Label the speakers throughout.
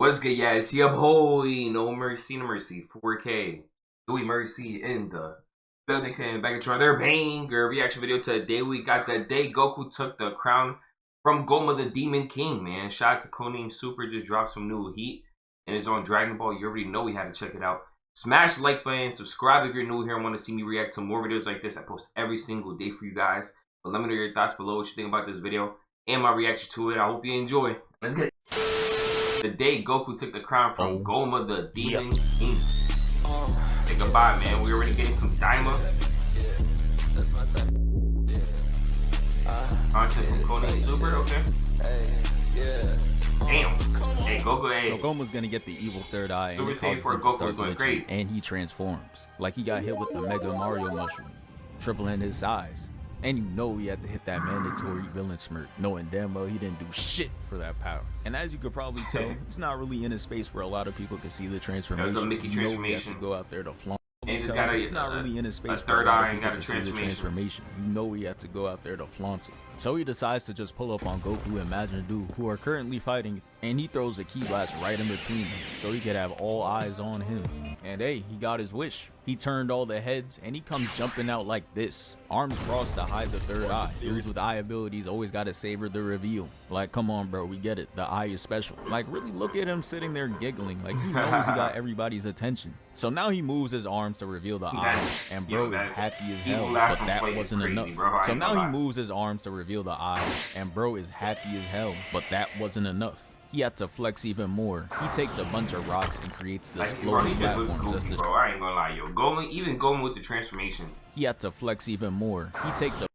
Speaker 1: What's good, yeah? It's your boy, no mercy, no mercy, 4K. Louis Mercy in the building, came back to another banger reaction video. Today we got the day Goku took the crown from GOMAH the Demon King, man. Shout out to Codename Super, just dropped some new heat and it's on Dragon Ball. You already know we had to check it out. Smash the like button, subscribe if you're new here and want to see me react to more videos like this. I post every single day for you guys. But let me know your thoughts below, what you think about this video and my reaction to it. I hope you enjoy. Let's get it. The day Goku took the crown from GOMAH the Demon King. Say goodbye, man. We already getting some Daima. Content from Codename Super, okay. Damn. Hey, Goku, hey.
Speaker 2: So Goma's gonna get the evil third eye and
Speaker 1: Super Saiyan for Goku going crazy.
Speaker 2: And he transforms. Like he got hit with the Mega Mario mushroom, tripling his size. And you know he had to hit that mandatory villain smirk, knowing damn well he didn't do shit for that power. And as you could probably tell, he's not really in a space where a lot of people can see the transformation.
Speaker 1: There's a Mickey transformation.
Speaker 2: You know he had to go out there to flaunt.
Speaker 1: And
Speaker 2: He's not really in a space where a lot of people can see the transformation. You know he had to go out there to flaunt it. So he decides to just pull up on Goku and Majin Buu, who are currently fighting, and he throws a ki blast right in between them, so he could have all eyes on him. And hey, he got his wish. He turned all the heads, and he comes jumping out like this, arms crossed to hide the third eye. Dudes with eye abilities always gotta savor the reveal. Like, come on, bro, we get it. The eye is special. Like, really look at him sitting there giggling. Like, he knows he got everybody's attention. So now he moves his arms to reveal the eye, and bro is happy as hell, but that wasn't enough. So now he moves his arms to reveal the eye, and bro is happy as hell, but that wasn't enough. He had to flex even more. He takes a bunch of rocks and creates this floating platform just to
Speaker 1: bro, I ain't gonna lie, yo. GOMAH with the transformation.
Speaker 2: He had to flex even more. He takes a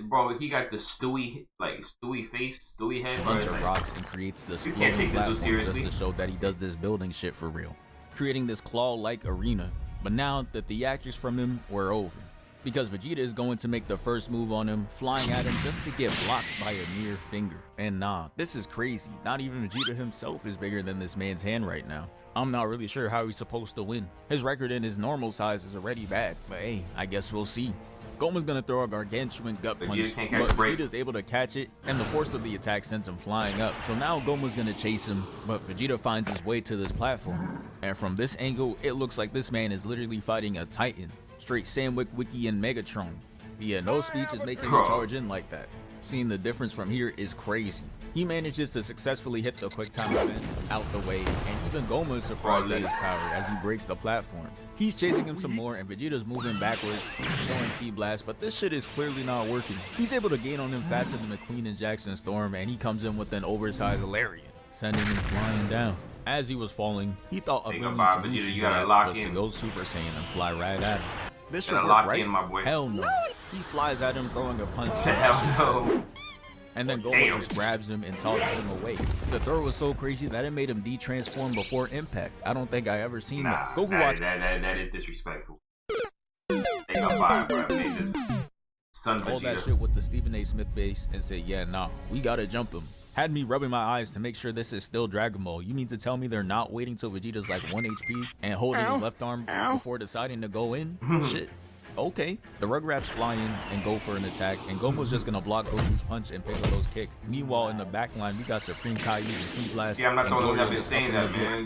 Speaker 1: bro, he got the Stewie face, Stewie head.
Speaker 2: Bunch of rocks and creates this floating platform just to show that he does this building shit for real, creating this claw-like arena. But now the theatrics from him were over, because Vegeta is going to make the first move on him, flying at him just to get blocked by a mere finger. And nah, this is crazy. Not even Vegeta himself is bigger than this man's hand right now. I'm not really sure how he's supposed to win. His record in his normal size is already bad, but hey, I guess we'll see. GOMAH's gonna throw a gargantuan gut punch, but Vegeta's able to catch it, and the force of the attack sends him flying up. So now GOMAH's gonna chase him, but Vegeta finds his way to this platform. And from this angle, it looks like this man is literally fighting a Titan. Straight Sandwich, Wiki, and Megatron. Yeah, no speech is making him charge in like that. Seeing the difference from here is crazy. He manages to successfully hit the quick time event out the way, and even GOMAH is surprised at his power as he breaks the platform. He's chasing him some more, and Vegeta's moving backwards, throwing ki blast, but this shit is clearly not working. He's able to gain on him faster than McQueen and Jackson Storm, and he comes in with an oversized lariat, sending him flying down. As he was falling, he thought a brilliant solution to that was to go Super Saiyan and fly right at him. This should work, right? Hell no. He flies at him, throwing a punch. And then GOMAH just grabs him and tosses him away. The throw was so crazy that it made him de-transform before impact. I don't think I ever seen that. Goku watch.
Speaker 1: That is disrespectful. They got fired, bro. They just
Speaker 2: all that shit with the Stephen A. Smith face and said, yeah, nah, we gotta jump him. Had me rubbing my eyes to make sure this is still Dragon Ball. You mean to tell me they're not waiting till Vegeta's like 1 HP and holding his left arm before deciding to go in? Shit. Okay. The Rugrats fly in and go for an attack, and GOMAH's just gonna block Goku's punch and Piccolo's kick. Meanwhile, in the back line, we got Supreme Caillou and Ki Blast.
Speaker 1: Yeah, I'm not the only one that's been saying that, man.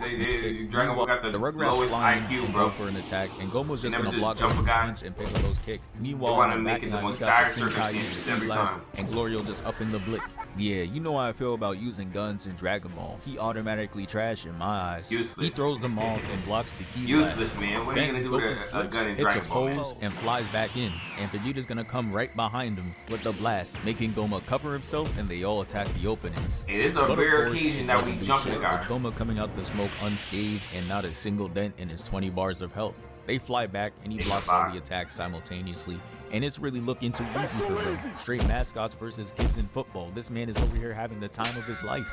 Speaker 1: Dragon Ball got the lowest IQ, bro.
Speaker 2: Go for an attack, and GOMAH's just gonna block Goku's punch and Piccolo's kick. Meanwhile, in the back line, we got Supreme Caillou and Ki Blast, and Glorio just up in the blick. Yeah, you know how I feel about using guns in Dragon Ball. He automatically trash in my eyes.
Speaker 1: Useless.
Speaker 2: He throws them off and blocks the ki blast.
Speaker 1: Useless, man. What are you gonna do with a gun in Dragon Ball?
Speaker 2: Hits a pose and flies back in, and Vegeta's gonna come right behind him with the blast, making GOMAH cover himself, and they all attack the openings.
Speaker 1: It is a rare occasion that we jump the guy.
Speaker 2: With GOMAH coming out the smoke unscathed and not a single dent in his 20 bars of health. They fly back, and he blocks all the attacks simultaneously, and it's really looking too easy for him. Straight mascots versus kids in football. This man is over here having the time of his life.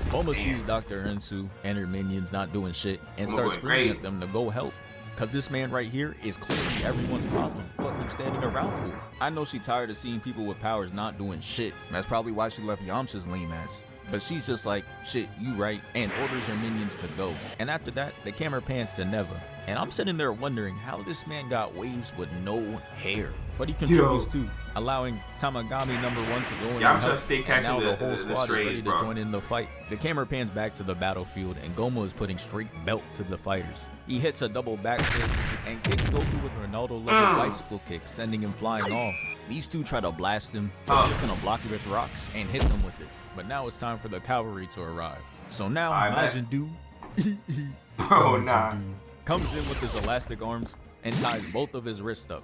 Speaker 2: GOMAH sees Dr. Hensu and her minions not doing shit and starts screaming at them to go help. Cause this man right here is clearly everyone's problem. Fuck you standing around for? I know she's tired of seeing people with powers not doing shit. That's probably why she left Yamcha's lame ass. But she's just like, shit, you right, and orders her minions to go. And after that, the camera pans to Neva. And I'm sitting there wondering how this man got waves with no hair. but he contributes too, allowing Tamagami number 1 to go in
Speaker 1: I'm
Speaker 2: and
Speaker 1: trying to
Speaker 2: help,
Speaker 1: stay
Speaker 2: and
Speaker 1: catching
Speaker 2: now
Speaker 1: the
Speaker 2: whole squad
Speaker 1: strays,
Speaker 2: is ready
Speaker 1: bro.
Speaker 2: to join in the fight. The camera pans back to the battlefield, and GOMAH is putting straight belt to the fighters. He hits a double back fist and kicks Goku with a Ronaldo-level bicycle kick, sending him flying off. These two try to blast him, but he's just gonna block it with rocks and hit them with it. But now it's time for the cavalry to arrive. So now Majin Du
Speaker 1: Bro, nah.
Speaker 2: comes in with his elastic arms and ties both of his wrists up.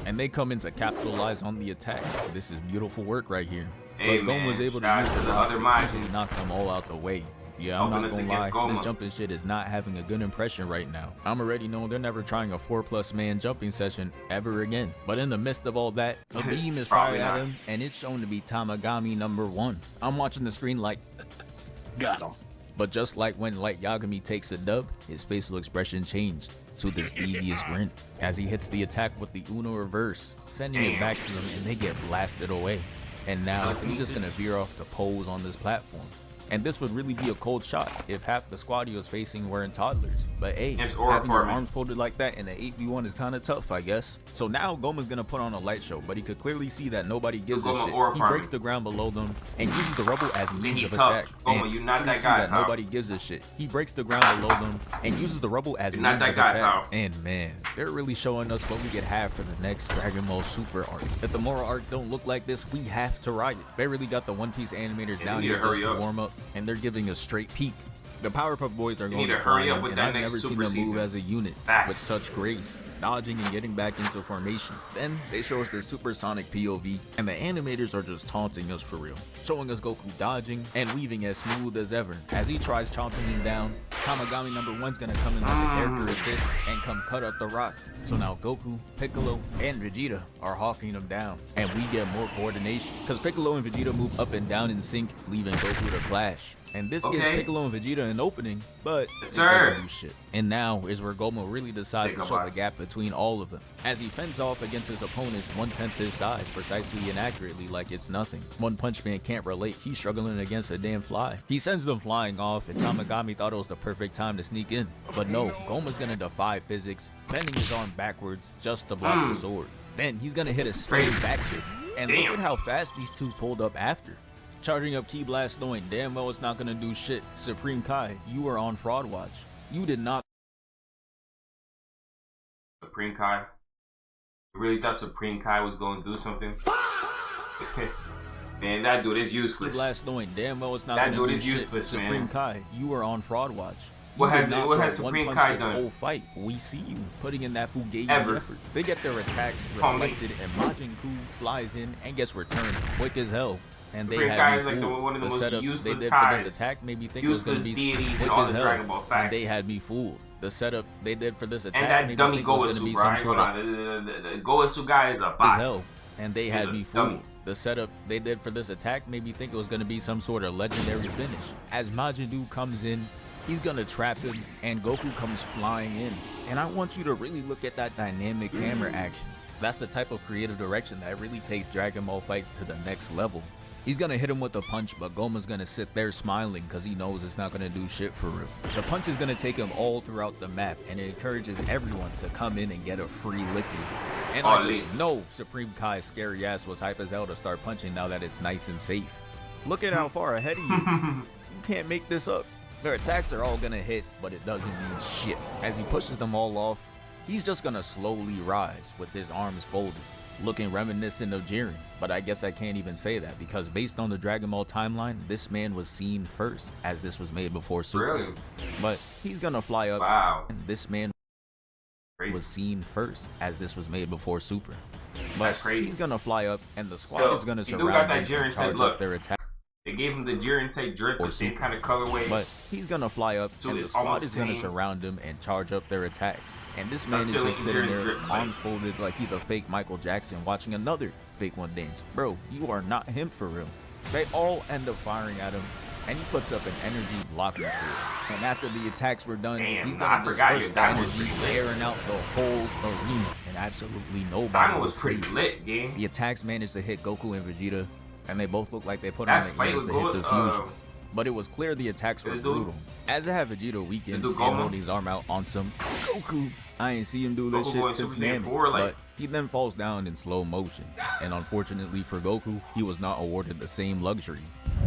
Speaker 2: And they come in to capitalize on the attack. This is beautiful work right here.
Speaker 1: Hey,
Speaker 2: but GOMAH was able to use the other to knock them all out the way. Yeah, I'm not gonna lie, this jumping shit is not having a good impression right now. I'm already knowing they're never trying a 4+ man jumping session ever again. But in the midst of all that, a beam is fired at him, and it's shown to be Tamagami number 1. I'm watching the screen like, got him. But just like when Light Yagami takes a dub, his facial expression changed to this devious grin as he hits the attack with the Uno reverse, sending it back to him, and they get blasted away. And now he's just gonna veer off to pose on this platform. And this would really be a cold shot if half the squad he was facing weren't toddlers. But hey, having your arms folded like that in an 8v1 is kind of tough, I guess. So now GOMAH's gonna put on a light show, but he could clearly see that nobody gives a shit. He breaks the ground below them and uses the rubble as a means of attack.
Speaker 1: You not that guy,
Speaker 2: nobody gives a shit. He breaks the ground below them and uses the rubble as a means of attack. And man, they're really showing us what we could have for the next Dragon Ball Super arc. If the Mora arc don't look like this, we have to ride it. They really got the One Piece animators down here just to warm up, and they're giving a straight peek. The Powerpuff Boys are going to hurry up with that, and I've never seen them move as a unit with such grace, dodging and getting back into formation. Then they show us the supersonic POV, and the animators are just taunting us for real, showing us Goku dodging and weaving as smooth as ever. As he tries chomping him down, Tamagami number 1's gonna come in like a character assist and come cut up the rock. So now Goku, Piccolo, and Vegeta are hawking him down, and we get more coordination because Piccolo and Vegeta move up and down in sync, leaving Goku to clash. And this gives Piccolo and Vegeta an opening, but it doesn't do shit. And now is where GOMAH really decides to show the gap between all of them, as he fends off against his opponents 1/10 his size, precisely and accurately like it's nothing. One Punch Man can't relate, he's struggling against a damn fly. He sends them flying off, and Tamagami thought it was the perfect time to sneak in. But no, GOMAH's gonna defy physics, bending his arm backwards just to block the sword. Then he's gonna hit a straight back kick, and look at how fast these two pulled up after. Charging up Ki Blast, knowing damn well it's not gonna do shit. Supreme Kai, you were on fraud watch. You did not.
Speaker 1: Supreme Kai? You really thought Supreme Kai was gonna do something? Man, that dude is useless.
Speaker 2: Ki Blast, knowing damn well it's not gonna do shit. That dude is useless, man. Supreme Kai, you were on fraud watch.
Speaker 1: What has Supreme Kai done?
Speaker 2: Whole fight. We see you putting in that fugazi effort. They get their attacks reflected, and Majin Buu flies in and gets returned quick as hell. And they had me fooled. The setup they did for this attack made me think it was going to be quick as hell. And they had me fooled. The setup they did for this attack made me think it was going to be some sort of
Speaker 1: the Goku guy is a bot.
Speaker 2: And they had me fooled. The setup they did for this attack made me think it was going to be some sort of legendary finish. As Majin Buu comes in, he's gonna trap him, and Goku comes flying in. And I want you to really look at that dynamic camera action. That's the type of creative direction that really takes Dragon Ball fights to the next level. He's gonna hit him with a punch, but GOMAH's gonna sit there smiling because he knows it's not gonna do shit for real. The punch is gonna take him all throughout the map, and it encourages everyone to come in and get a free licking. And I just know Supreme Kai's scary ass was hype as hell to start punching now that it's nice and safe. Look at how far ahead he is. You can't make this up. Their attacks are all gonna hit, but it doesn't mean shit. As he pushes them all off, he's just gonna slowly rise with his arms folded, looking reminiscent of Jiren. But I guess I can't even say that because based on the Dragon Ball timeline, this man was seen first as this was made before Super.
Speaker 1: Really?
Speaker 2: But he's gonna fly up.
Speaker 1: Wow.
Speaker 2: And this man was seen first as this was made before Super. But
Speaker 1: that's crazy.
Speaker 2: He's gonna fly up, and the squad is gonna surround him and charge up their attack.
Speaker 1: They gave him the Jiren Tape drip, the same kind of colorway.
Speaker 2: But he's gonna fly up, and the squad is gonna surround him and charge up their attacks. And this man is just sitting there, arms folded like he's a fake Michael Jackson watching another fake one dance. Bro, you are not him for real. They all end up firing at him, and he puts up an energy blocking field. And after the attacks were done, he's gonna disperse the energy, airing out the whole arena, and absolutely nobody was safe.
Speaker 1: Lit, gang.
Speaker 2: The attacks managed to hit Goku and Vegeta, and they both look like they put on the ears to hit the fusion. But it was clear the attacks were brutal, As I have Vegeta weakened and holding his arm out on some Goku. I ain't see him do this shit since Nami, but he then falls down in slow motion. And unfortunately for Goku, he was not awarded the same luxury.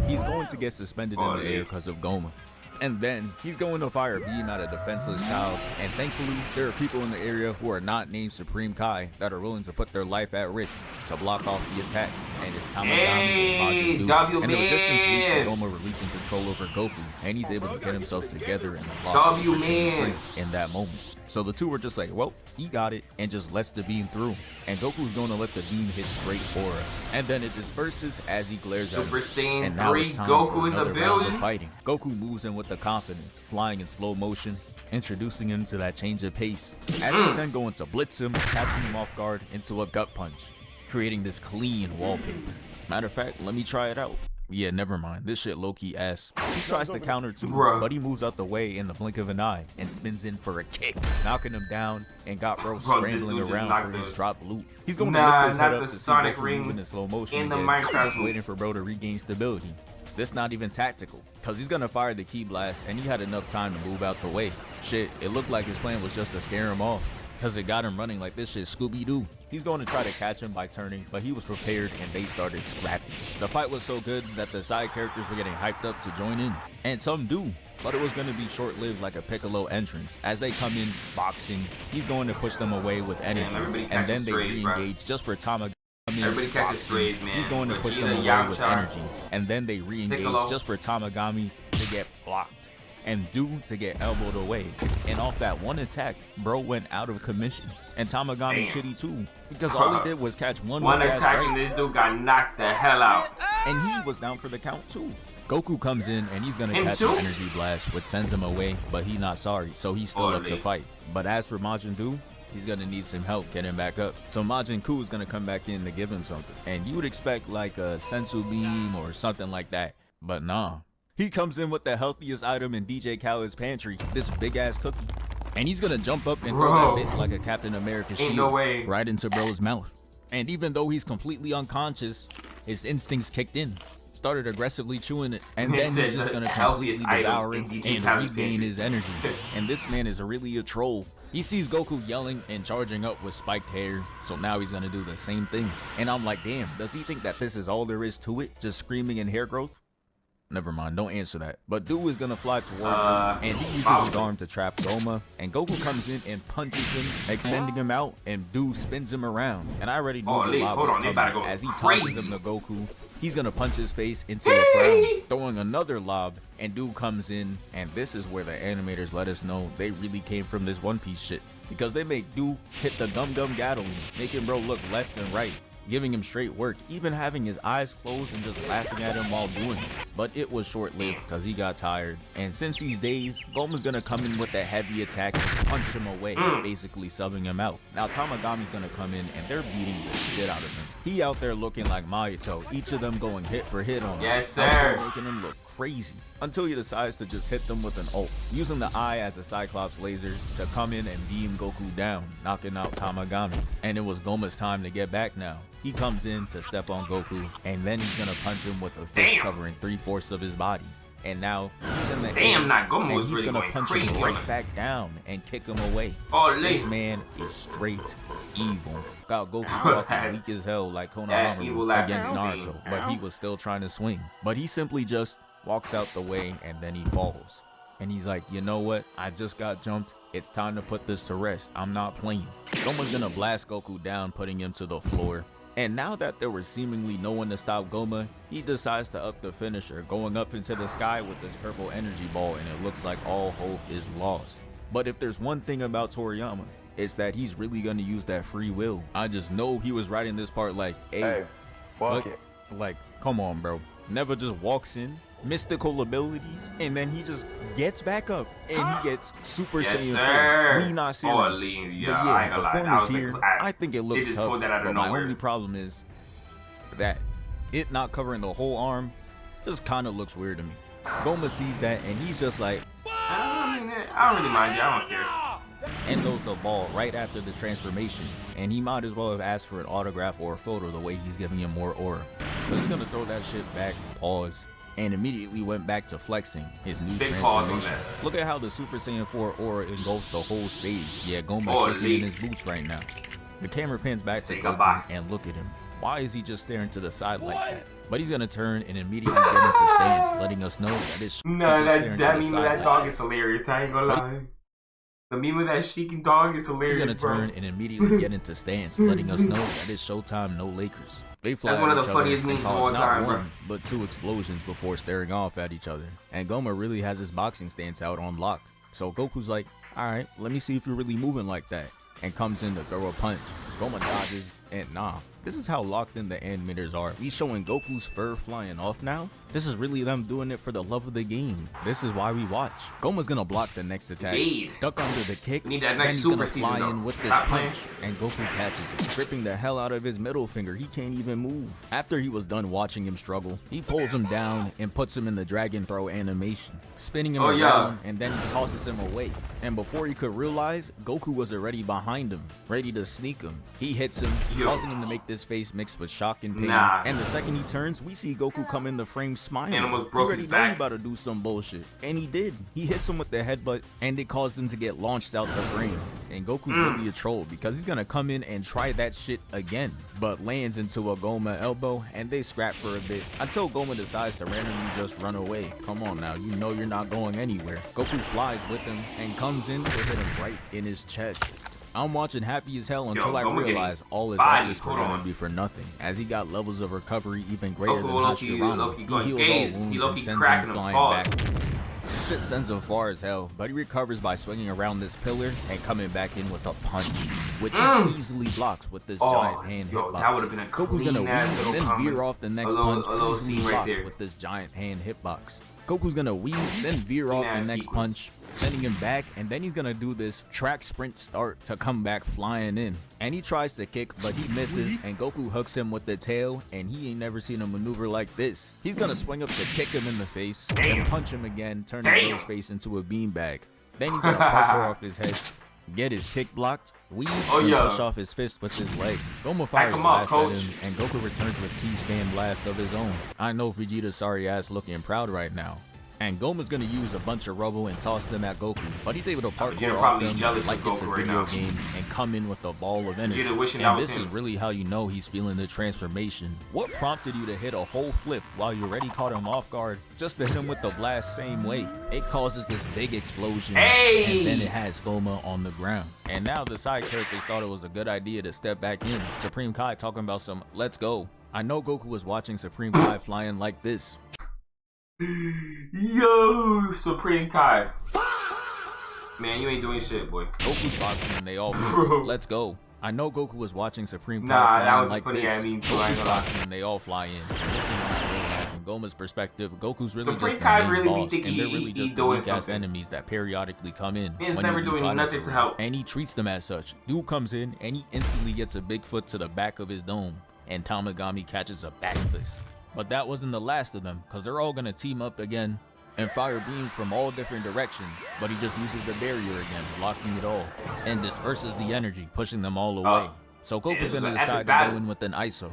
Speaker 2: He's going to get suspended in the air because of GOMAH. And then he's going to fire a beam at a defenseless child, and thankfully there are people in the area who are not named Supreme Kai that are willing to put their life at risk to block off the attack, and it's Tamagami and Majin Buu. And the resistance leads to GOMAH releasing control over Goku, and he's able to get himself together and lock Super Saiyan 3 in that moment. So the two were just like, well, he got it, and just lets the beam through. And Goku's going to let the beam hit straight Aura. And then it disperses as he glares at him. And now it's time for another round of fighting. Goku moves in with the confidence, flying in slow motion, introducing him to that change of pace. As he's then going to blitz him, catching him off guard into a gut punch, creating this clean wallpaper. Matter of fact, let me try it out. Yeah, never mind. This shit low-key ass. He tries to counter too, but he moves out the way in the blink of an eye and spins in for a kick, knocking him down and got bro scrambling around for his drop loot. He's going to lift his head up to see Goku moving in slow motion again, just waiting for bro to regain stability. This not even tactical, cause he's gonna fire the key blast and he had enough time to move out the way. Shit, it looked like his plan was just to scare him off, cause it got him running like this shit Scooby-Doo. He's going to try to catch him by turning, but he was prepared and they started scrapping. The fight was so good that the side characters were getting hyped up to join in, and some do, but it was going to be short-lived like a Piccolo entrance. As they come in boxing, he's going to push them away with energy, and then they re-engage just for Tamagami.
Speaker 1: Everybody catches strays, man.
Speaker 2: He's going to push them away with energy, and then they re-engage just for Tamagami to get blocked, and Doo to get elbowed away. And off that one attack, bro went out of commission. And Tamagami shitty too, because all he did was catch one
Speaker 1: attack and this dude got knocked the hell out.
Speaker 2: And he was down for the count too. Goku comes in and he's gonna catch an energy blast, which sends him away, but he's not sorry, so he's still up to fight. But as for Majin Buu, he's gonna need some help getting back up. So Majin Buu is gonna come back in to give him something. And you would expect like a Sensu beam or something like that, but nah. He comes in with the healthiest item in DJ Khaled's pantry, this big ass cookie. And he's gonna jump up and throw that bit like a Captain America shield right into bro's mouth. And even though he's completely unconscious, his instincts kicked in. Started aggressively chewing it, and then he's just gonna completely devour it and regain his energy. And this man is really a troll. He sees Goku yelling and charging up with spiked hair, so now he's gonna do the same thing. And I'm like, damn, does he think that this is all there is to it? Just screaming and hair growth? Never mind, don't answer that. But Doo is gonna fly towards him, and he uses his arm to trap GOMAH, and Goku comes in and punches him, extending him out, and Doo spins him around. And I already knew the lob was coming. As he tosses him to Goku, he's gonna punch his face into the ground, throwing another lob, and Doo comes in, and this is where the animators let us know they really came from this One Piece shit, because they make Doo hit the Gum Gum Gatling, making bro look left and right, giving him straight work, even having his eyes closed and just laughing at him while doing it. But it was short-lived because he got tired. And since he's dazed, GOMAH's gonna come in with that heavy attack and punch him away, basically subbing him out. Now Tamagami's gonna come in and they're beating the shit out of him. He out there looking like Mayuto, each of them going hit for hit on him.
Speaker 1: Yes, sir.
Speaker 2: Making him look crazy until he decides to just hit them with an ult, using the eye as a Cyclops laser to come in and beam Goku down, knocking out Tamagami. And it was GOMAH's time to get back now. He comes in to step on Goku, and then he's gonna punch him with a fist covering 3/4 of his body. And now he's in the air, and he's gonna punch him right back down and kick him away. This man is straight evil. Got Goku walking weak as hell like Konohamaru against Naruto, but he was still trying to swing. But he simply just walks out the way, and then he falls. And he's like, you know what? I just got jumped. It's time to put this to rest. I'm not playing. GOMAH's gonna blast Goku down, putting him to the floor. And now that there was seemingly no one to stop GOMAH, he decides to up the finisher, going up into the sky with this purple energy ball, and it looks like all hope is lost. But if there's one thing about Toriyama, it's that he's really gonna use that free will. I just know he was writing this part like, hey, fuck it. Like, come on, bro. Never just walks in, mystical abilities, and then he just gets back up and he gets Super Saiyan 4. We not serious. But yeah, the form is here. I think it looks tough, but my only problem is that it not covering the whole arm just kind of looks weird to me. GOMAH sees that and he's just like,
Speaker 1: I don't really mind you, I don't care.
Speaker 2: And throws the ball right after the transformation, and he might as well have asked for an autograph or a photo the way he's giving him more aura. But he's gonna throw that shit back, pause, and immediately went back to flexing his new
Speaker 1: Big pause on
Speaker 2: transformation.
Speaker 1: that.
Speaker 2: Look at how the Super Saiyan 4 aura engulfs the whole stage. Yeah, GOMAH shaking in his boots right now. The camera pans back to Goku and look at him. Why is he just staring to the side like that? But he's gonna turn and immediately get into stance, letting us know that it's
Speaker 1: nah, that meme of that dog is hilarious. I ain't gonna lie. The meme of that shrieking dog is hilarious.
Speaker 2: He's gonna turn and immediately get into stance, letting us know that it's showtime, no Lakers. They fly
Speaker 1: That's one of the funniest memes of all time, bro.
Speaker 2: But 2 explosions before staring off at each other. And GOMAH really has his boxing stance out on lock. So Goku's like, alright, let me see if you're really moving like that. And comes in to throw a punch. GOMAH dodges, and nah. This is how locked in the animators are. We showing Goku's fur flying off now? This is really them doing it for the love of the game. This is why we watch. GOMAH's gonna block the next attack, duck under the kick,
Speaker 1: we need that next
Speaker 2: then he's
Speaker 1: super
Speaker 2: gonna fly
Speaker 1: season,
Speaker 2: in with this punch, and Goku catches it, tripping the hell out of his middle finger. He can't even move. After he was done watching him struggle, he pulls him down and puts him in the dragon throw animation, spinning him around, and then he tosses him away. And before he could realize, Goku was already behind him, ready to sneak him. He hits him, causing him to make this face mixed with shock and pain. And the second he turns, we see Goku come in the frame smiling. He already knew he about to do some bullshit, and he did. He hits him with the headbutt, and it caused him to get launched out the frame. And Goku's really a troll because he's gonna come in and try that shit again, but lands into a GOMAH elbow, and they scrap for a bit until GOMAH decides to randomly just run away. Come on now, you know you're not going anywhere. Goku flies with him and comes in to hit him right in his chest. I'm watching happy as hell until I realize all his efforts were gonna be for nothing, as he got levels of recovery even greater than Hashirama. He heals all wounds and sends him flying back. This shit sends him far as hell, but he recovers by swinging around this pillar and coming back in with a punch, which he easily blocks with this giant hand hitbox. Goku's gonna weave, then veer off the next punch, easily blocks with this giant hand hitbox. Goku's gonna weave, then veer off the next punch, sending him back, and then he's gonna do this track sprint start to come back flying in. And he tries to kick, but he misses, and Goku hooks him with the tail, and he ain't never seen a maneuver like this. He's gonna swing up to kick him in the face, and punch him again, turning his face into a beanbag. Then he's gonna parkour off his head, get his kick blocked, weave, and push off his fist with his leg. GOMAH fires blast at him, and Goku returns with key span blast of his own. I know Vegeta's sorry ass looking proud right now. And GOMAH's gonna use a bunch of rubble and toss them at Goku, but he's able to parkour off them like it's a video game and come in with a ball of energy. And this is really how you know he's feeling the transformation. What prompted you to hit a whole flip while you already caught him off guard just to hit him with the blast same way? It causes this big explosion, and then it has GOMAH on the ground. And now the side characters thought it was a good idea to step back in. Supreme Kai talking about some let's go. I know Goku was watching Supreme Kai flying like this.
Speaker 1: Yo, Supreme Kai. Man, you ain't doing shit, boy.
Speaker 2: Goku's boxing and they all let's go. I know Goku was watching Supreme Kai flying like this. Goku's boxing and they all fly in. And this is when I realized from GOMAH's perspective, Goku's really just the main boss, and they're really just the weak-ass enemies that periodically come in.
Speaker 1: He's never doing nothing to help.
Speaker 2: And he treats them as such. Dude comes in and he instantly gets a big foot to the back of his dome, and Tamagami catches a back fist. But that wasn't the last of them, because they're all going to team up again and fire beams from all different directions, but he just uses the barrier again, blocking it all, and disperses the energy, pushing them all away. So Goku's going to decide to go in with an ISO.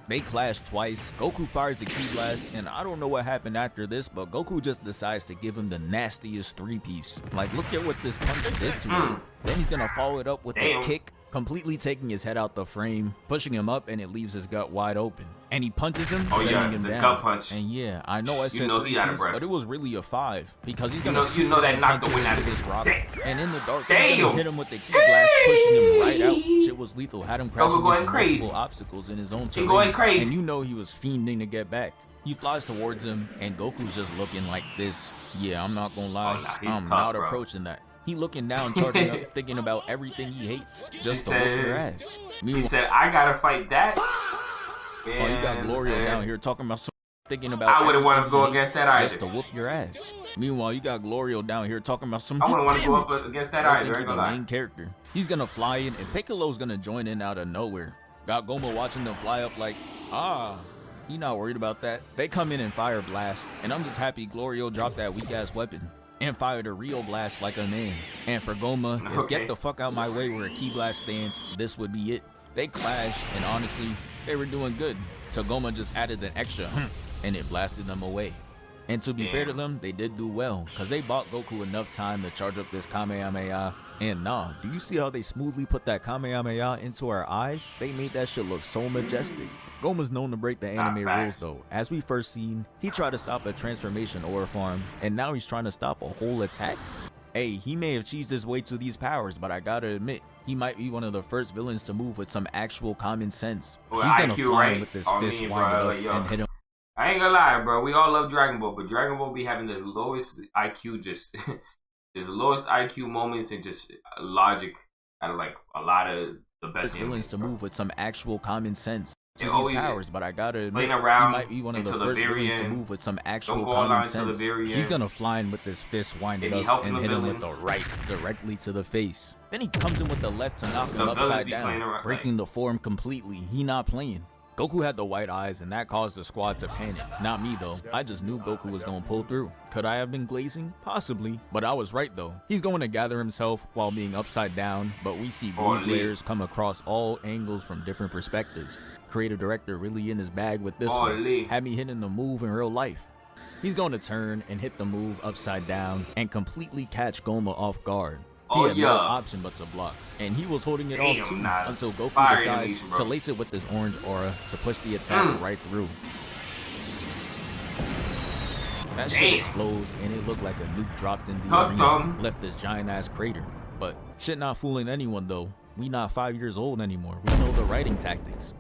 Speaker 2: They clash twice, Goku fires a ki blast, and I don't know what happened after this, but Goku just decides to give him the nastiest 3-piece. Like, look at what this punch did to him. Then he's going to follow it up with a kick, completely taking his head out the frame, pushing him up, and it leaves his gut wide open. And he punches him, sending him down.
Speaker 1: Gut punch.
Speaker 2: And yeah, I know I said 3-piece, but it was really a 5 because he's gonna
Speaker 1: that knocked the wind out of
Speaker 2: this rock. And in the dark, he's gonna hit him with the ki blast, pushing him right out. Shit was lethal, had him crashing into multiple obstacles in his own terrain. And you know he was fiending to get back. He flies towards him, and Goku's just looking like this. Yeah, I'm not gonna lie, I'm not approaching that. He looking down, charging up, thinking about everything he hates, just to whoop your ass.
Speaker 1: He said, I gotta fight that. Man,
Speaker 2: oh, you got Glorio down here talking about some thinking about
Speaker 1: I wouldn't want to go against that either.
Speaker 2: Just to whoop your ass. Meanwhile, you got Glorio down here talking about some
Speaker 1: I wouldn't want to go up against that either.
Speaker 2: He's the main character. He's gonna fly in, and Piccolo's gonna join in out of nowhere. Got GOMAH watching them fly up like, he not worried about that. They come in and fire blast, and I'm just happy Glorio dropped that weak ass weapon and fired a real blast like a man. And for GOMAH, if get the fuck out my way where a ki blast stands, this would be it. They clashed, and honestly, they were doing good. So GOMAH just added an extra and it blasted them away. And to be fair to them, they did do well, cause they bought Goku enough time to charge up this Kamehameha. And nah, do you see how they smoothly put that Kamehameha into our eyes? They made that shit look so majestic. GOMAH's known to break the anime rules though. As we first seen, he tried to stop a transformation ore farm, and now he's trying to stop a whole attack? Hey, he may have cheesed his way to these powers, but I gotta admit, he might be one of the first villains to move with some actual common sense. He's gonna fly with this fist winded up and hit him.
Speaker 1: I ain't gonna lie, bro. We all love Dragon Ball, but Dragon Ball be having the lowest IQ, just there's the lowest IQ moments and just logic out of like a lot of the best
Speaker 2: villains to move with some actual common sense to
Speaker 1: these
Speaker 2: powers, but I gotta admit, he might be one of the first villains to move with some actual common sense. He's gonna fly in with this fist winded up and hit him with the right directly to the face. Then he comes in with the left to knock him upside down, breaking the form completely. He not playing. Goku had the white eyes, and that caused the squad to panic. Not me though, I just knew Goku was gonna pull through. Could I have been glazing? Possibly, but I was right though. He's going to gather himself while being upside down, but we see blue glares come across all angles from different perspectives. Creative director really in his bag with this one. Had me hitting the move in real life. He's going to turn and hit the move upside down and completely catch GOMAH off guard. He had no option but to block, and he was holding it off too until Goku decides to lace it with this orange aura to push the attack right through. That shit explodes, and it looked like a nuke dropped in the arena, left this giant ass crater. But shit not fooling anyone though. We not 5 years old anymore. We know the writing tactics.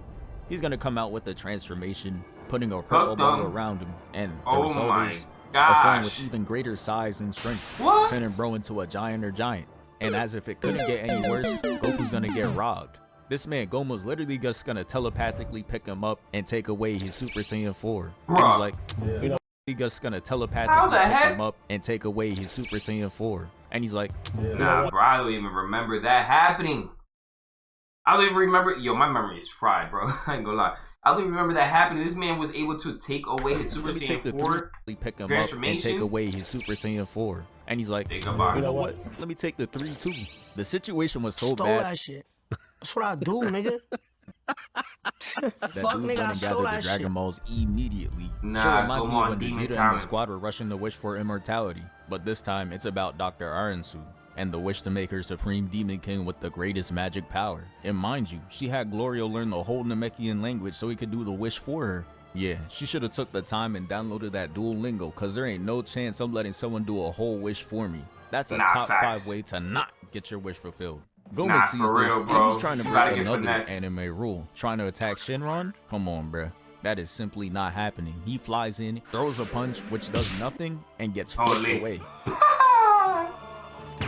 Speaker 2: He's gonna come out with a transformation, putting a purple ball around him, and the result is a form with even greater size and strength, turning bro into a giant or giant. And as if it couldn't get any worse, Goku's gonna get robbed. This man GOMAH's literally just gonna telepathically pick him up and take away his Super Saiyan 4. And he's like, you know, he's just gonna telepathically pick him up and take away his Super Saiyan 4. And he's like,
Speaker 1: nah, bro, I don't even remember that happening. I don't even remember. Yo, my memory is fried, bro. I ain't gonna lie. I don't even remember that happening. This man was able to take away his Super Saiyan 4
Speaker 2: pick him up and take away his Super Saiyan 4. And he's like, you know what? Let me take the 3 too. The situation was so bad.
Speaker 3: That shit. That's what I do, nigga.
Speaker 2: That dude's gonna gather the Dragon Balls immediately. Sure reminds me when Vegeta and the squad were rushing the wish for immortality. But this time, it's about Dr. Aransu and the wish to make her Supreme Demon King with the greatest magic power. And mind you, she had Glorio learn the whole Namekian language so he could do the wish for her. Yeah, she should have took the time and downloaded that Duolingo, cause there ain't no chance I'm letting someone do a whole wish for me. That's a top 5 way to not get your wish fulfilled. GOMAH sees this, and he's trying to break another anime rule. Trying to attack Shenron? Come on, bruh. That is simply not happening. He flies in, throws a punch, which does nothing, and gets flipped away.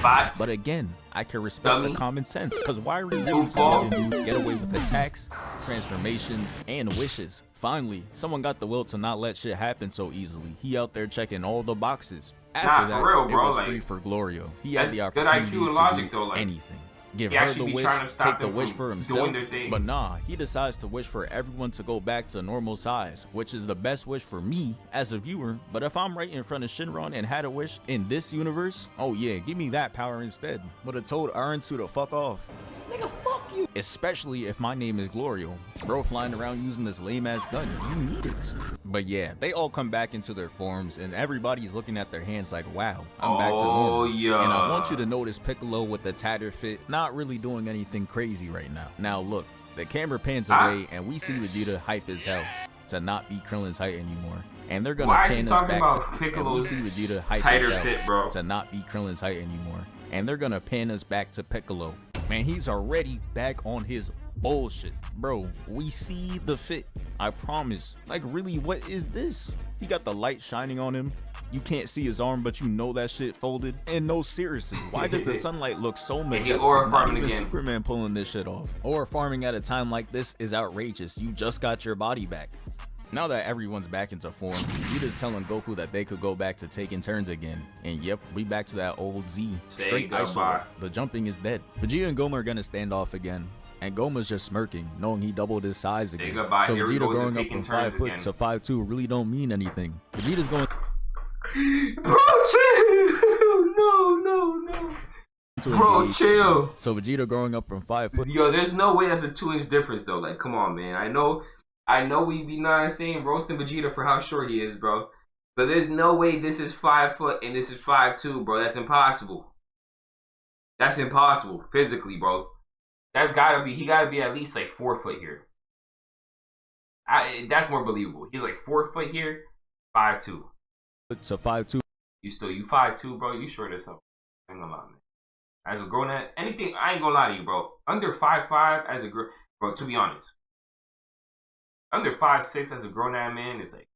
Speaker 2: But again, I can respect the common sense, because why are we really just letting dudes get away with attacks, transformations, and wishes? Finally, someone got the will to not let shit happen so easily. He out there checking all the boxes. After that, it was free for Glorio. He had the opportunity to do anything. Give her the wish, take the wish for himself, but nah, he decides to wish for everyone to go back to normal size, which is the best wish for me as a viewer. But if I'm right in front of Shenron and had a wish in this universe, oh yeah, give me that power instead. Would have told Aransu to fuck off. Nigga, fuck you. Especially if my name is Glorio. Bro flying around using this lame ass gun, you need it. But yeah, they all come back into their forms and everybody's looking at their hands like, wow, I'm back to normal. Yeah. And I want you to notice Piccolo with the tattered fit, not really doing anything crazy right now. Now look, the camera pans away and we see Vegeta hype as hell to not be Krillin's height anymore. And they're gonna pan us back to, and we see Vegeta hype as hell to not be Krillin's height anymore. And they're gonna pan us back to Piccolo. Man, he's already back on his bullshit. Bro, we see the fit. I promise. Like, really, what is this? He got the light shining on him. You can't see his arm, but you know that shit folded. And no, seriously, why does the sunlight look so majestic? Not even Superman pulling this shit off. Or farming at a time like this is outrageous. You just got your body back. Now that everyone's back into form, Vegeta's telling Goku that they could go back to taking turns again. And yep, we back to that old Z. Straight iso. The jumping is dead. Vegeta and GOMAH are gonna stand off again. And GOMAH's just smirking, knowing he doubled his size again. So Vegeta growing up from 5 foot to 5'2" really don't mean anything. Vegeta's going...
Speaker 1: Bro, chill! No. Bro, chill.
Speaker 2: So Vegeta growing up from 5 foot...
Speaker 1: Yo, there's no way that's a 2-inch difference though. Like, come on, man. I know we be, you know what I'm saying, roasting Vegeta for how short he is, bro. But there's no way this is 5 foot and this is 5'2", bro. That's impossible. That's impossible physically, bro. That's gotta be. He gotta be at least like 4 foot here. That's more believable. He's like 4 foot here, 5'2".
Speaker 2: It's a 5'2".
Speaker 1: You 5'2", bro. You sure as hell. I ain't gonna lie, man. As a grown man, anything, I ain't gonna lie to you, bro. Under 5'5" as a girl, bro. To be honest, under 5'6" as a grown man is like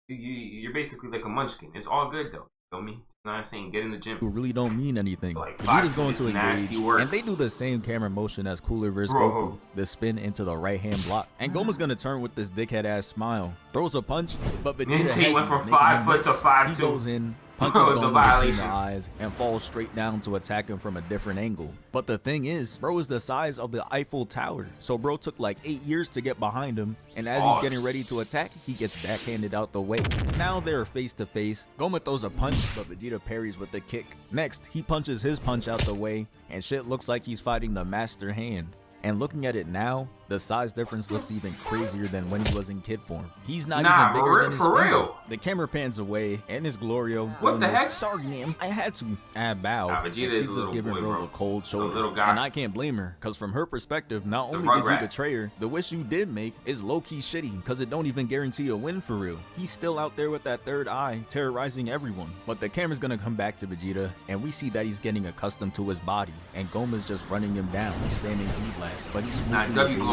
Speaker 1: you're basically like a munchkin. It's all good though. Feel me? You know what I'm saying? Get in the gym.
Speaker 2: Who really don't mean anything.
Speaker 1: Like,
Speaker 2: Vegeta's going to engage,
Speaker 1: work.
Speaker 2: and they do the same camera motion as Cooler vs. Goku. The spin into the right hand block, and Goma's gonna turn with this dickhead ass smile. Throws a punch, but Vegeta
Speaker 1: went from 5 foot to 5'2".
Speaker 2: He goes in, punches Goma between the eyes, and falls straight down to attack him from a different angle. But the thing is, bro is the size of the Eiffel Tower, so bro took like 8 years to get behind him, and as he's getting ready to attack, he gets backhanded out the way. Now they're face to face. Goma throws a punch, but Vegeta parries with the kick. Next, he punches his punch out the way, and shit looks like he's fighting the master hand. And looking at it now, the size difference looks even crazier than when he was in kid form. He's not even bigger than his finger. The camera pans away, and his Glorio.
Speaker 1: What the heck?
Speaker 2: Sorry, man. I had to. I bowed.
Speaker 1: Vegeta is just
Speaker 2: giving
Speaker 1: boy,
Speaker 2: bro the cold shoulder. And I can't blame her, because from her perspective, not only did you betray her, the wish you did make is low-key shitty, because it don't even guarantee a win for real. He's still out there with that third eye, terrorizing everyone. But the camera's gonna come back to Vegeta, and we see that he's getting accustomed to his body, and Goma's just running him down, spamming Ki Blast. But he's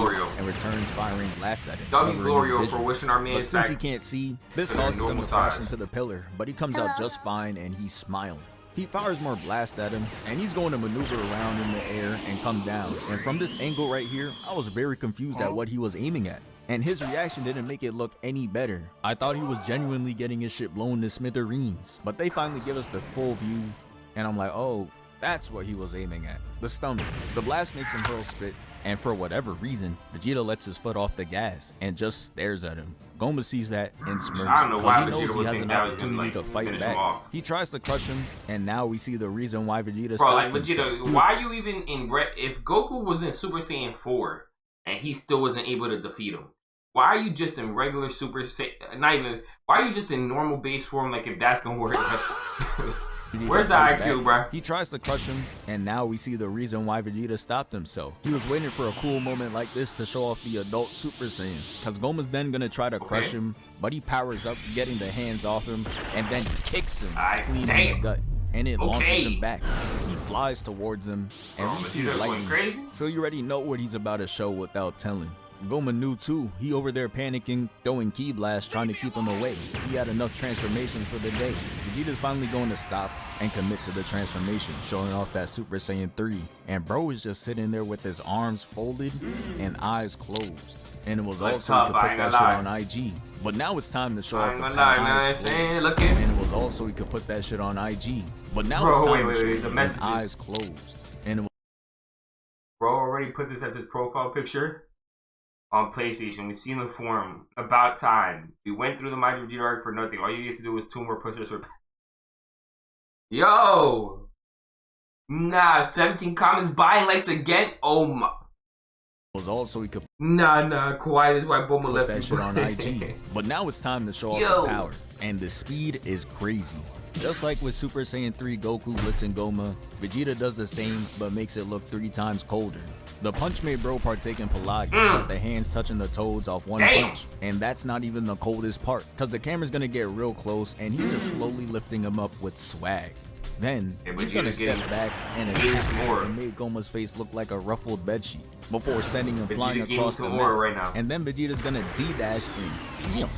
Speaker 2: and returns firing blast at him.
Speaker 1: Glorio for wishing our man
Speaker 2: but since he can't see, this causes him to crash into the pillar, but he comes out just fine and he's smiling. He fires more blast at him, and he's going to maneuver around in the air and come down. And from this angle right here, I was very confused at what he was aiming at. And his reaction didn't make it look any better. I thought he was genuinely getting his shit blown to smithereens. But they finally give us the full view, and I'm like, oh, that's what he was aiming at. The stomach. The blast makes him hurl spit, and for whatever reason, Vegeta lets his foot off the gas and just stares at him. Goma sees that and smirks, because he knows he has an opportunity to fight back. He tries to crush him, and now we see the reason why Vegeta stopped him.
Speaker 1: Vegeta, why are you even in... If Goku was in Super Saiyan 4, and he still wasn't able to defeat him, why are you just in regular Super Saiyan... Not even... Why are you just in normal base form, like, if that's gonna work? Where's the IQ, bro?
Speaker 2: He tries to crush him, and now we see the reason why Vegeta stopped himself. He was waiting for a cool moment like this to show off the adult Super Saiyan, because Goma's then gonna try to crush him, but he powers up, getting the hands off him, and then kicks him clean in the gut, and it launches him back. He flies towards him, and we see lightning, so you already know what he's about to show without telling. Goma knew too. He over there panicking, throwing Ki Blast, trying to keep him away. He had enough transformations for the day. Vegeta's finally going to stop and commit to the transformation, showing off that Super Saiyan 3. And bro is just sitting there with his arms folded and eyes closed. And it was also he could put that shit on IG. But now it's time to show off the eyes closed. And it was also he could put that shit on IG. But now it's time to show the eyes closed. And it was
Speaker 1: bro already put this as his profile picture on PlayStation. We've seen the forum. About time. We went through the Mighty Vegeta arc for nothing. All you need to do is 2 more push-ups. Yo! Nah, 17 comments, buying likes again? Oh my.
Speaker 2: Was also he could
Speaker 1: quiet is why Bulma left
Speaker 2: that shit on IG. But now it's time to show off the power. And the speed is crazy. Just like with Super Saiyan 3 Goku blitzing Goma, Vegeta does the same but makes it look 3 times colder. The punch made bro partake in Pilates, with the hands touching the toes off one punch. And that's not even the coldest part, because the camera's gonna get real close and he's just slowly lifting him up with swag. Then he's gonna step back and attack and made Goma's face look like a ruffled bedsheet before sending him flying across the map. And then Vegeta's gonna D-dash in. Damn,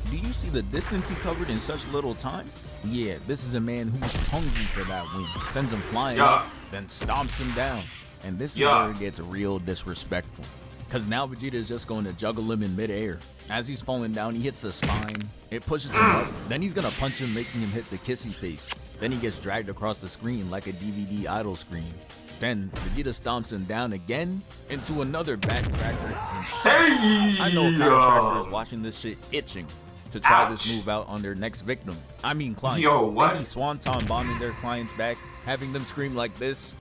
Speaker 2: do you see the distance he covered in such little time? Yeah, this is a man who's hungry for that win. Sends him flying up, then stomps him down. And this is where it gets real disrespectful. Because now Vegeta is just going to juggle him in midair. As he's falling down, he hits the spine. It pushes him up. Then he's going to punch him, making him hit the kissy face. Then he gets dragged across the screen like a DVD idle screen. Then Vegeta stomps him down again into another backcracker. I know chiropractors watching this shit itching to try this move out on their next victim. I mean client.
Speaker 1: Yo, what?
Speaker 2: Maybe Swanton bombing their clients back, having them scream like this.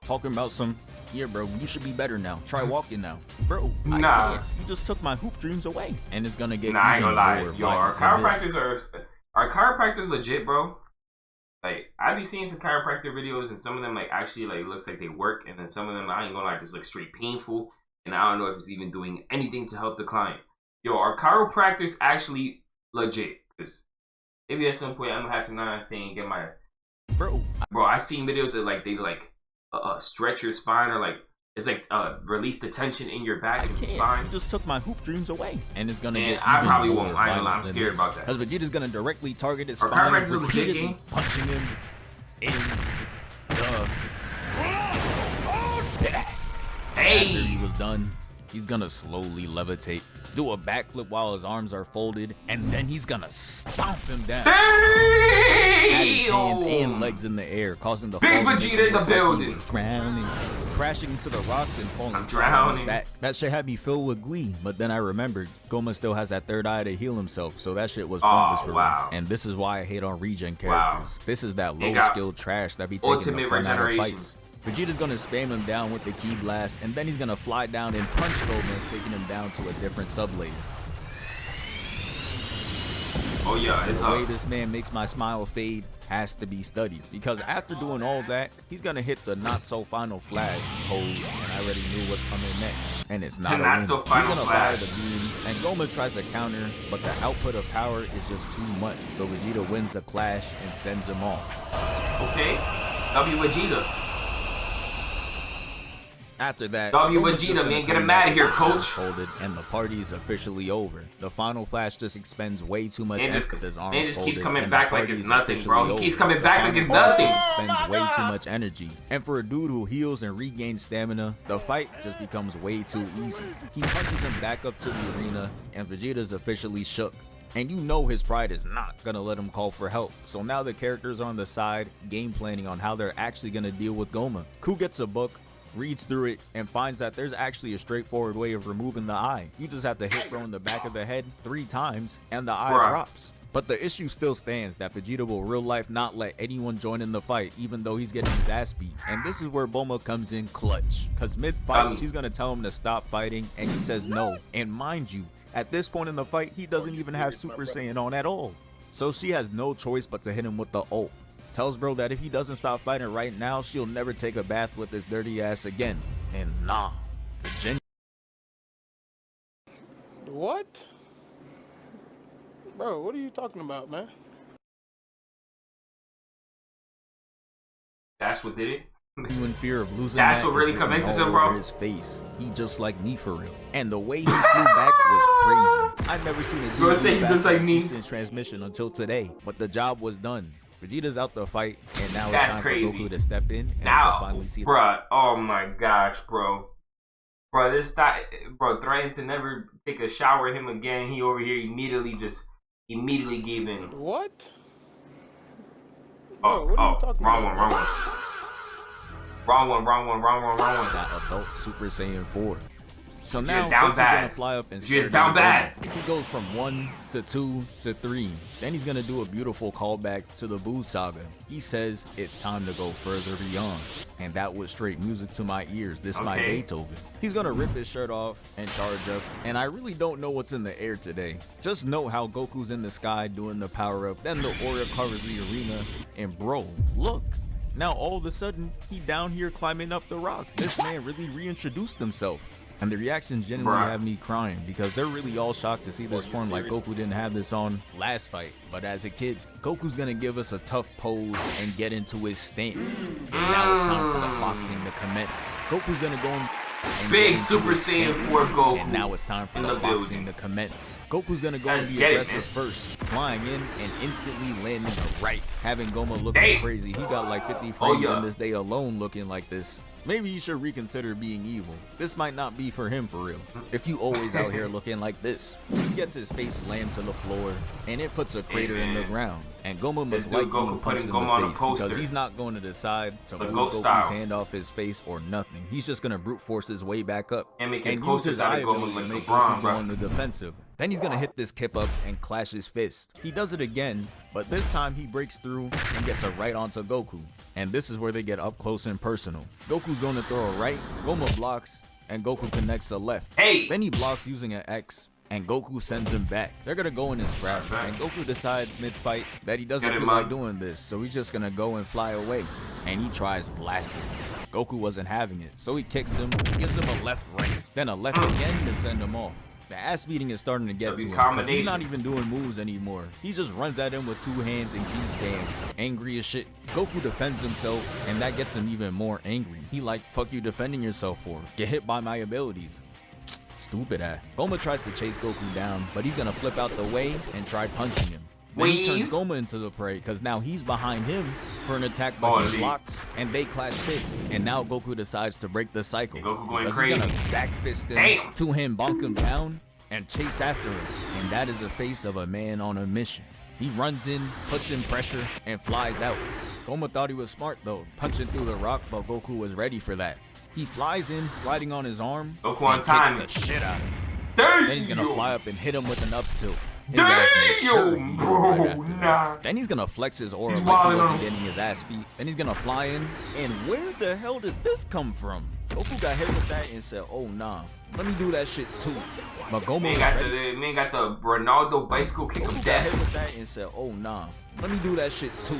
Speaker 2: Talking about some Yeah, bro, you should be better now. Try walking now. Bro, I
Speaker 1: Nah.
Speaker 2: can't. You just took my hoop dreams away. And it's gonna get
Speaker 1: I ain't
Speaker 2: even
Speaker 1: gonna lie.
Speaker 2: more
Speaker 1: Yo, our
Speaker 2: violent than this.
Speaker 1: chiropractors legit, bro. Like, I be seeing some chiropractor videos, and some of them like actually like looks like they work, and then some of them, I ain't gonna lie, just look straight painful, and I don't know if it's even doing anything to help the client. Yo, our chiropractors actually legit. Cause maybe at some point I'm gonna have to not say and get my bro. I seen videos of like they like stretch your spine, or like it's like release the tension in your back and spine.
Speaker 2: You just took my hoop dreams away, and it's gonna get.
Speaker 1: I
Speaker 2: even
Speaker 1: probably
Speaker 2: more
Speaker 1: won't. I'm scared about that.
Speaker 2: Because Vegeta's gonna directly target his
Speaker 1: Our
Speaker 2: spine,
Speaker 1: chiropractors
Speaker 2: repeatedly punching him in the.
Speaker 1: Hey!
Speaker 2: After he was done, he's gonna slowly levitate, do a backflip while his arms are folded, and then he's gonna stomp him down. Had his hands and legs in the air, causing the
Speaker 1: Big
Speaker 2: fall
Speaker 1: Vegeta in the building.
Speaker 2: Drowning, crashing into the rocks and falling
Speaker 1: I'm drowning.
Speaker 2: back. That shit had me filled with glee, but then I remembered GOMAH still has that third eye to heal himself, so that shit was pointless for me. And this is why I hate on regen characters. This is that low skill trash that be taking the fun out of fights. Vegeta's gonna spam him down with the ki blast, and then he's gonna fly down and punch GOMAH, taking him down to a different sub-layer.
Speaker 1: Oh yeah, it's
Speaker 2: the way this man makes my smile fade has to be studied, because after doing all that, he's gonna hit the not so final flash pose, and I already knew what's coming next. And it's not a win. He's gonna fire the beam, and GOMAH tries to counter, but the output of power is just too much, so Vegeta wins the clash and sends him off.
Speaker 1: Okay, W Vegeta.
Speaker 2: After that,
Speaker 1: Vegeta, man, get him out of here, coach.
Speaker 2: Folded, and the party's officially over. The final flash just expends way too much effort with his arms folded.
Speaker 1: He just keeps coming back like it's nothing, bro. He keeps coming back like it's nothing.
Speaker 2: Expends way too much energy. And for a dude who heals and regains stamina, the fight just becomes way too easy. He punches him back up to the arena, and Vegeta's officially shook. And you know his pride is not gonna let him call for help. So now the characters are on the side, game planning on how they're actually gonna deal with GOMAH. Ku gets a book, reads through it, and finds that there's actually a straightforward way of removing the eye. You just have to hit bro in the back of the head 3 times and the eye drops. But the issue still stands that Vegeta will real life not let anyone join in the fight, even though he's getting his ass beat. And this is where GOMAH comes in clutch, because mid-fight she's gonna tell him to stop fighting, and he says no. And mind you, at this point in the fight, he doesn't even have Super Saiyan on at all. So she has no choice but to hit him with the ult. Tells bro that if he doesn't stop fighting right now, she'll never take a bath with his dirty ass again. And nah,
Speaker 3: What? Bro, what are you talking about, man?
Speaker 1: That's what did it?
Speaker 2: You in fear of losing.
Speaker 1: That's what really convinces him, bro.
Speaker 2: His face. He just like me for real. And the way he flew back was crazy. I've never seen a dude
Speaker 1: say he just like me
Speaker 2: instant transmission until today. But the job was done. Vegeta's out the fight, and now it's time for Goku to step in and finally see.
Speaker 1: Bruh, oh my gosh, bro. Bro, this guy, bro, threatened to never take a shower him again. He over here immediately gave in.
Speaker 3: What?
Speaker 1: Oh,
Speaker 3: what are you talking
Speaker 1: wrong
Speaker 3: about?
Speaker 1: Wrong one.
Speaker 2: Got adult Super Saiyan 4. So now
Speaker 1: Goku's
Speaker 2: gonna fly up and stare
Speaker 1: down bad.
Speaker 2: He goes from 1 to 2 to 3. Then he's gonna do a beautiful callback to the Buu saga. He says it's time to go further beyond. And that was straight music to my ears. This my Beethoven. He's gonna rip his shirt off and charge up. And I really don't know what's in the air today. Just know how Goku's in the sky doing the power up. Then the aura covers the arena. And bro, look. Now all of a sudden, he down here climbing up the rock. This man really reintroduced himself. And the reactions genuinely have me crying, because they're really all shocked to see this form, like Goku didn't have this on last fight. But as a kid, Goku's gonna give us a tough pose and get into his stance. And now it's time for the boxing to commence. Goku's gonna go and
Speaker 1: Big Super Saiyan 4 Goku.
Speaker 2: And now it's time for the boxing to commence. Goku's gonna go and be aggressive first, flying in and instantly landing a right, having GOMAH looking crazy. He got like 50 frames in this day alone looking like this. Maybe you should reconsider being evil. This might not be for him for real. If you always out here looking like this. He gets his face slammed to the floor, and it puts a crater in the ground. And GOMAH must like being punched in the face, because he's not going to decide to move Goku's hand off his face or nothing. He's just going to brute force his way back up and use his eye ability to make Goku go on the defensive. Then he's gonna hit this kip up and clash his fist. He does it again, but this time he breaks through and gets a right onto Goku. And this is where they get up close and personal. Goku's gonna throw a right, Goma blocks, and Goku connects the left.
Speaker 1: Hey!
Speaker 2: Then he blocks using an X, and Goku sends him back. They're gonna go in and scrap, and Goku decides mid-fight that he doesn't feel like doing this, so he's just gonna go and fly away. And he tries blasting. Goku wasn't having it, so he kicks him, gives him a left right, then a left again to send him off. The ass beating is starting to get to him because he's not even doing moves anymore. He just runs at him with 2 hands and key spams. Angry as shit. Goku defends himself, and that gets him even more angry. He like, fuck you defending yourself for? Get hit by my abilities. Stupid ass. Goma tries to chase Goku down, but he's gonna flip out the way and try punching him. Then he turns Goma into the prey because now he's behind him for an attack by his blocks, and they clash fists. And now Goku decides to break the cycle because he's gonna back fist him, 2-hand bonk him down, and chase after him. And that is the face of a man on a mission. He runs in, puts in pressure, and flies out. Goma thought he was smart though, punching through the rock, but Goku was ready for that. He flies in, sliding on his arm, and kicks the shit out of him. Then he's gonna fly up and hit him with an up tilt.
Speaker 1: Damn, bro, nah.
Speaker 2: Then he's gonna flex his aura like he wasn't getting his ass beat. Then he's gonna fly in, and where the hell did this come from? Goku got hit with that and said, oh nah, let me do that shit too. But Goma
Speaker 1: got the Ronaldo bicycle kick of death.
Speaker 2: Got hit with that and said, oh nah, let me do that shit too.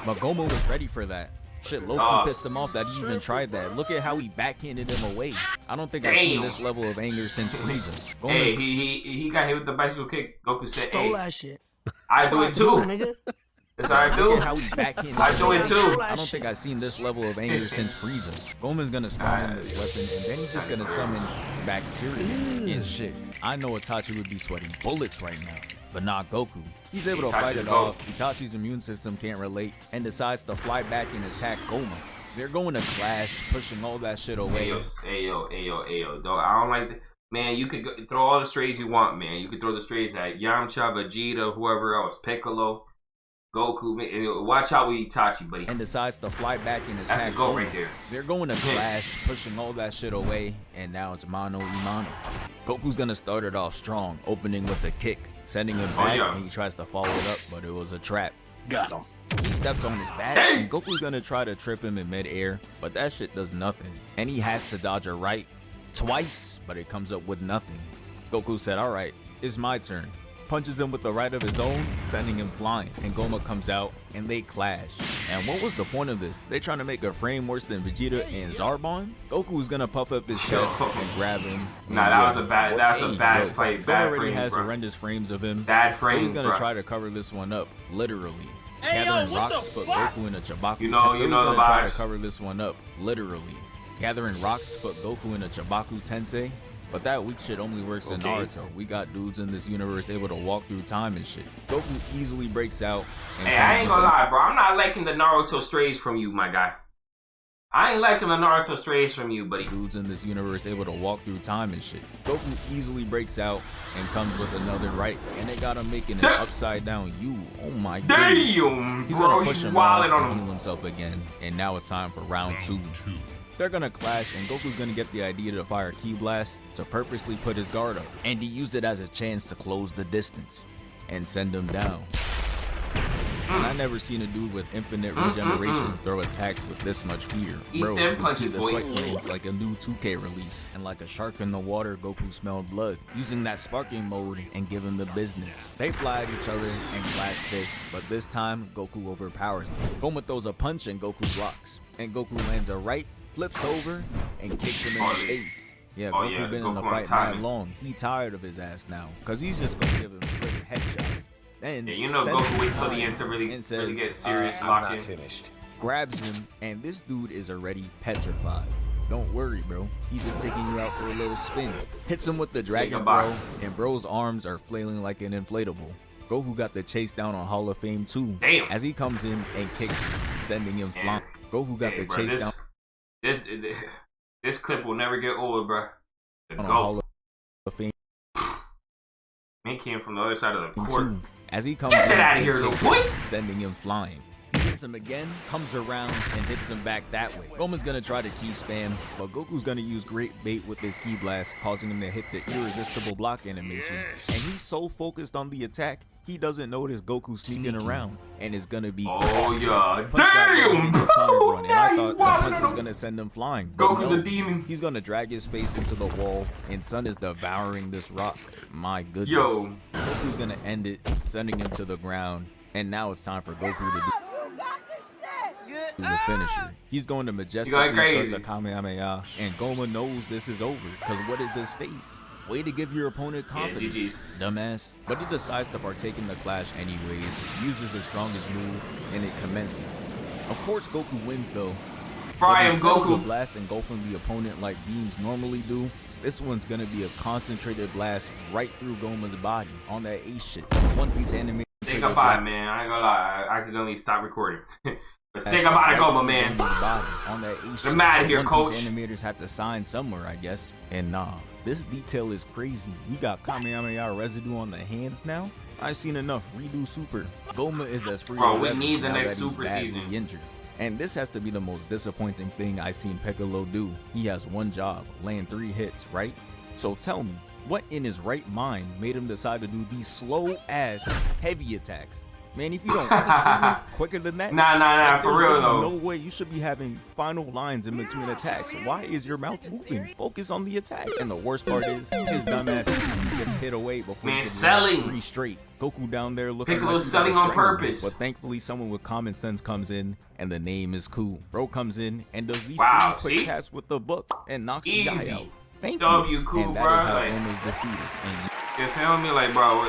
Speaker 2: But Goma was ready for that. Shit, Loki pissed him off that he even tried that. Look at how he backhanded him away. I don't think I've seen this level of anger since Frieza.
Speaker 1: Hey, he got hit with the bicycle kick. Goku said,
Speaker 4: stole that shit.
Speaker 1: I do it too.
Speaker 4: Nigga.
Speaker 1: That's how I do.
Speaker 2: How he backhanded
Speaker 1: I do it too.
Speaker 2: I don't think I've seen this level of anger since Frieza. Goma's gonna spawn in this weapon, and then he's just gonna summon bacteria and shit. I know Itachi would be sweating bullets right now, but not Goku. He's able to fight it off. Itachi's immune system can't relate and decides to fly back and attack Goma. They're going to clash, pushing all that shit away.
Speaker 1: Ayo. Dog, I don't like that. Man, you could throw all the strays you want, man. You could throw the strays at Yamcha, Vegeta, whoever else, Piccolo, Goku. Man, watch out with Itachi, buddy.
Speaker 2: And decides to fly back and attack.
Speaker 1: That's the goal right there.
Speaker 2: They're going to clash, pushing all that shit away, and now it's mano a mano. Goku's gonna start it off strong, opening with a kick, sending him back, and he tries to follow it up, but it was a trap.
Speaker 4: Got him.
Speaker 2: He steps on his back, and Goku's gonna try to trip him in midair, but that shit does nothing. And he has to dodge a right twice, but it comes up with nothing. Goku said, alright, it's my turn. Punches him with the right of his own, sending him flying, and Goma comes out, and they clash. And what was the point of this? They trying to make a frame worse than Vegeta and Zarbon? Goku's gonna puff up his chest and grab him.
Speaker 1: Nah, that was a bad fight.
Speaker 2: Goma already has horrendous frames of him.
Speaker 1: Bad frame,
Speaker 2: so he's gonna try to cover this one up, literally. Gathering rocks to put Goku in a Chabaku.
Speaker 1: You know the vibes.
Speaker 2: Try to cover this one up, literally. Gathering rocks to put Goku in a Chabaku Tensei. But that weak shit only works in Naruto. We got dudes in this universe able to walk through time and shit. Goku easily breaks out. And
Speaker 1: hey, I ain't gonna lie, bro. I'm not liking the Naruto strays from you, my guy. I ain't liking the Naruto strays from you, buddy.
Speaker 2: Dudes in this universe able to walk through time and shit. Goku easily breaks out and comes with another right, and they got him making an upside down U. Oh my god.
Speaker 1: Damn,
Speaker 2: He's
Speaker 1: bro.
Speaker 2: gonna push
Speaker 1: He's
Speaker 2: him off
Speaker 1: wilding on
Speaker 2: and
Speaker 1: him.
Speaker 2: heal himself again, and now it's time for round two. They're gonna clash, and Goku's gonna get the idea to fire Ki Blast to purposely put his guard up, and he used it as a chance to close the distance and send him down. And I never seen a dude with infinite regeneration throw attacks with this much fear. Bro, you see the sweat glands like a new 2K release, and like a shark in the water, Goku smelled blood, using that sparking mode and giving the business. They fly at each other and clash fists, but this time Goku overpowers him. Goma throws a punch and Goku blocks, and Goku lands a right, flips over, and kicks him in the face. Yeah, Goku been in the fight that long. He tired of his ass now, cause he's just gonna give him straight headshots. Then
Speaker 1: you know Goku waits till the end to really get serious lock in.
Speaker 2: Grabs him, and this dude is already petrified. Don't worry, bro. He's just taking you out for a little spin. Hits him with the Dragon Bro, and bro's arms are flailing like an inflatable. Goku got the chase down on Hall of Fame too.
Speaker 1: Damn.
Speaker 2: As he comes in and kicks him, sending him flying. Goku got the chase down.
Speaker 1: This clip will never get old, bro.
Speaker 2: On Hall of Fame.
Speaker 1: Man came from the other side of the court.
Speaker 2: As he comes
Speaker 1: get
Speaker 2: in
Speaker 1: out of here, little boy.
Speaker 2: Sending him flying. He hits him again, comes around and hits him back that way. Goma's gonna try to ki spam, but Goku's gonna use great bait with his ki blast, causing him to hit the irresistible block animation. And he's so focused on the attack, he doesn't notice Goku sneaking around and is gonna be
Speaker 1: yeah, damn,
Speaker 2: run, and I thought the punch was gonna send him flying.
Speaker 1: Goku's a demon.
Speaker 2: He's gonna drag his face into the wall, and Sun is devouring this rock. My goodness.
Speaker 1: Yo,
Speaker 2: Goku's gonna end it, sending him to the ground, and now it's time for Goku to do the finisher. He's going to majestically start the Kamehameha, and Goma knows this is over, because what is this face? Way to give your opponent confidence, dumbass. But he decides to partake in the clash anyways, uses his strongest move, and it commences. Of course Goku wins though.
Speaker 1: Fry him, Goku.
Speaker 2: Blast engulfing the opponent like beams normally do. This one's gonna be a concentrated blast right through Goma's body on that ace shit. One Piece animation.
Speaker 1: Say goodbye, man. I ain't gonna lie. I accidentally stopped recording. But say goodbye to Goma, man. I'm out of here, coach.
Speaker 2: Animators have to sign somewhere, I guess. And nah, this detail is crazy. We got Kamehameha residue on the hands now. I've seen enough. Redo Super. Goma is as free as
Speaker 1: we
Speaker 2: ever
Speaker 1: need the
Speaker 2: now
Speaker 1: next
Speaker 2: that he's
Speaker 1: Super
Speaker 2: badly
Speaker 1: season.
Speaker 2: Injured. And this has to be the most disappointing thing I've seen Piccolo do. He has one job, land 3 hits, right? So tell me, what in his right mind made him decide to do these slow-ass heavy attacks? Man, if you don't quicker than that,
Speaker 1: nah, for real though.
Speaker 2: No way you should be having final lines in between attacks. Why is your mouth moving? Focus on the attack. And the worst part is, his dumbass gets hit away before he can 3 straight. Goku down there looking
Speaker 1: Piccolo's selling on purpose.
Speaker 2: But thankfully someone with common sense comes in, and the name is Ku. Bro comes in and does these 3 quick taps with the book and knocks the guy out. Thank you.
Speaker 1: Cool,
Speaker 2: and that
Speaker 1: bro.
Speaker 2: is how Goma's defeated. And
Speaker 1: you feel me? Like, bro,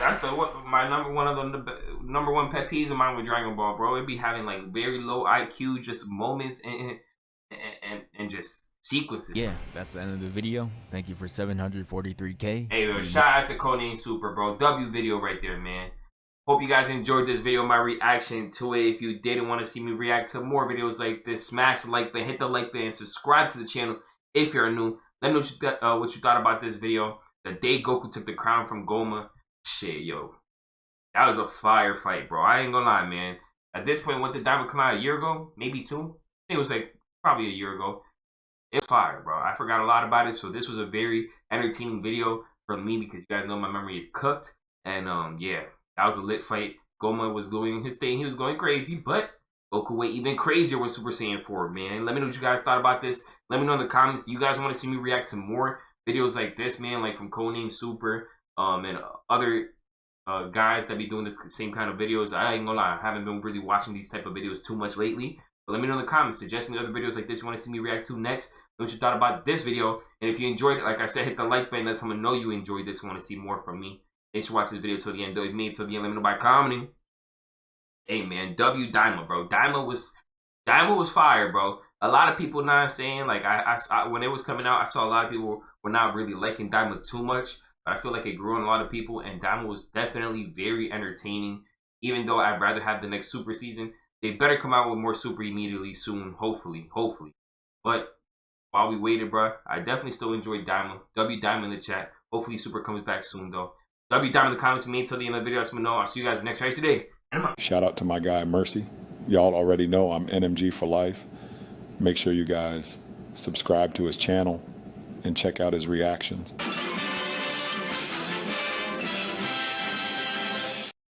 Speaker 1: that's my number one pet peeves of mine with Dragon Ball, bro. It be having like very low IQ, just moments and just sequences.
Speaker 2: Yeah, that's the end of the video. Thank you for 743K.
Speaker 1: Hey, yo, shout out to Codename Super, bro. W video right there, man. Hope you guys enjoyed this video, my reaction to it. If you didn't want to see me react to more videos like this, smash the like button, hit the like button, subscribe to the channel if you're new. Let me know what you thought about this video. The day Goku took the crown from Goma, shit, yo, that was a fire fight, bro. I ain't gonna lie, man. At this point, when did Diamond come out? A year ago? Maybe 2? I think it was like probably a year ago. It was fire, bro. I forgot a lot about it, so this was a very entertaining video for me because you guys know my memory is cooked. And yeah, that was a lit fight. Goma was doing his thing. He was going crazy, but Goku went even crazier with Super Saiyan 4, man. Let me know what you guys thought about this. Let me know in the comments. Do you guys want to see me react to more videos like this, man, like from Codename Super and other guys that be doing this same kind of videos? I ain't gonna lie, I haven't been really watching these type of videos too much lately. But let me know in the comments. Suggest me other videos like this you want to see me react to next. Know what you thought about this video. And if you enjoyed it, like I said, hit the like button. Let someone know you enjoyed this and want to see more from me. Thanks for watching this video till the end. Though if you made it till the end, let me know by commenting. Hey man, W Daima, bro. Daima was fire, bro. A lot of people not saying, like, I when it was coming out, I saw a lot of people were not really liking Daima too much. But I feel like it grew on a lot of people, and Daima was definitely very entertaining. Even though I'd rather have the next Super season, they better come out with more Super immediately soon, hopefully. But while we waited, bro, I definitely still enjoyed Daima. W Daima in the chat. Hopefully Super comes back soon, though. W Daima in the comments. Me until the end of the video. Let me know. I'll see you guys next race today.
Speaker 4: Shout out to my guy Mercy. Y'all already know I'm NMG for life. Make sure you guys subscribe to his channel and check out his reactions.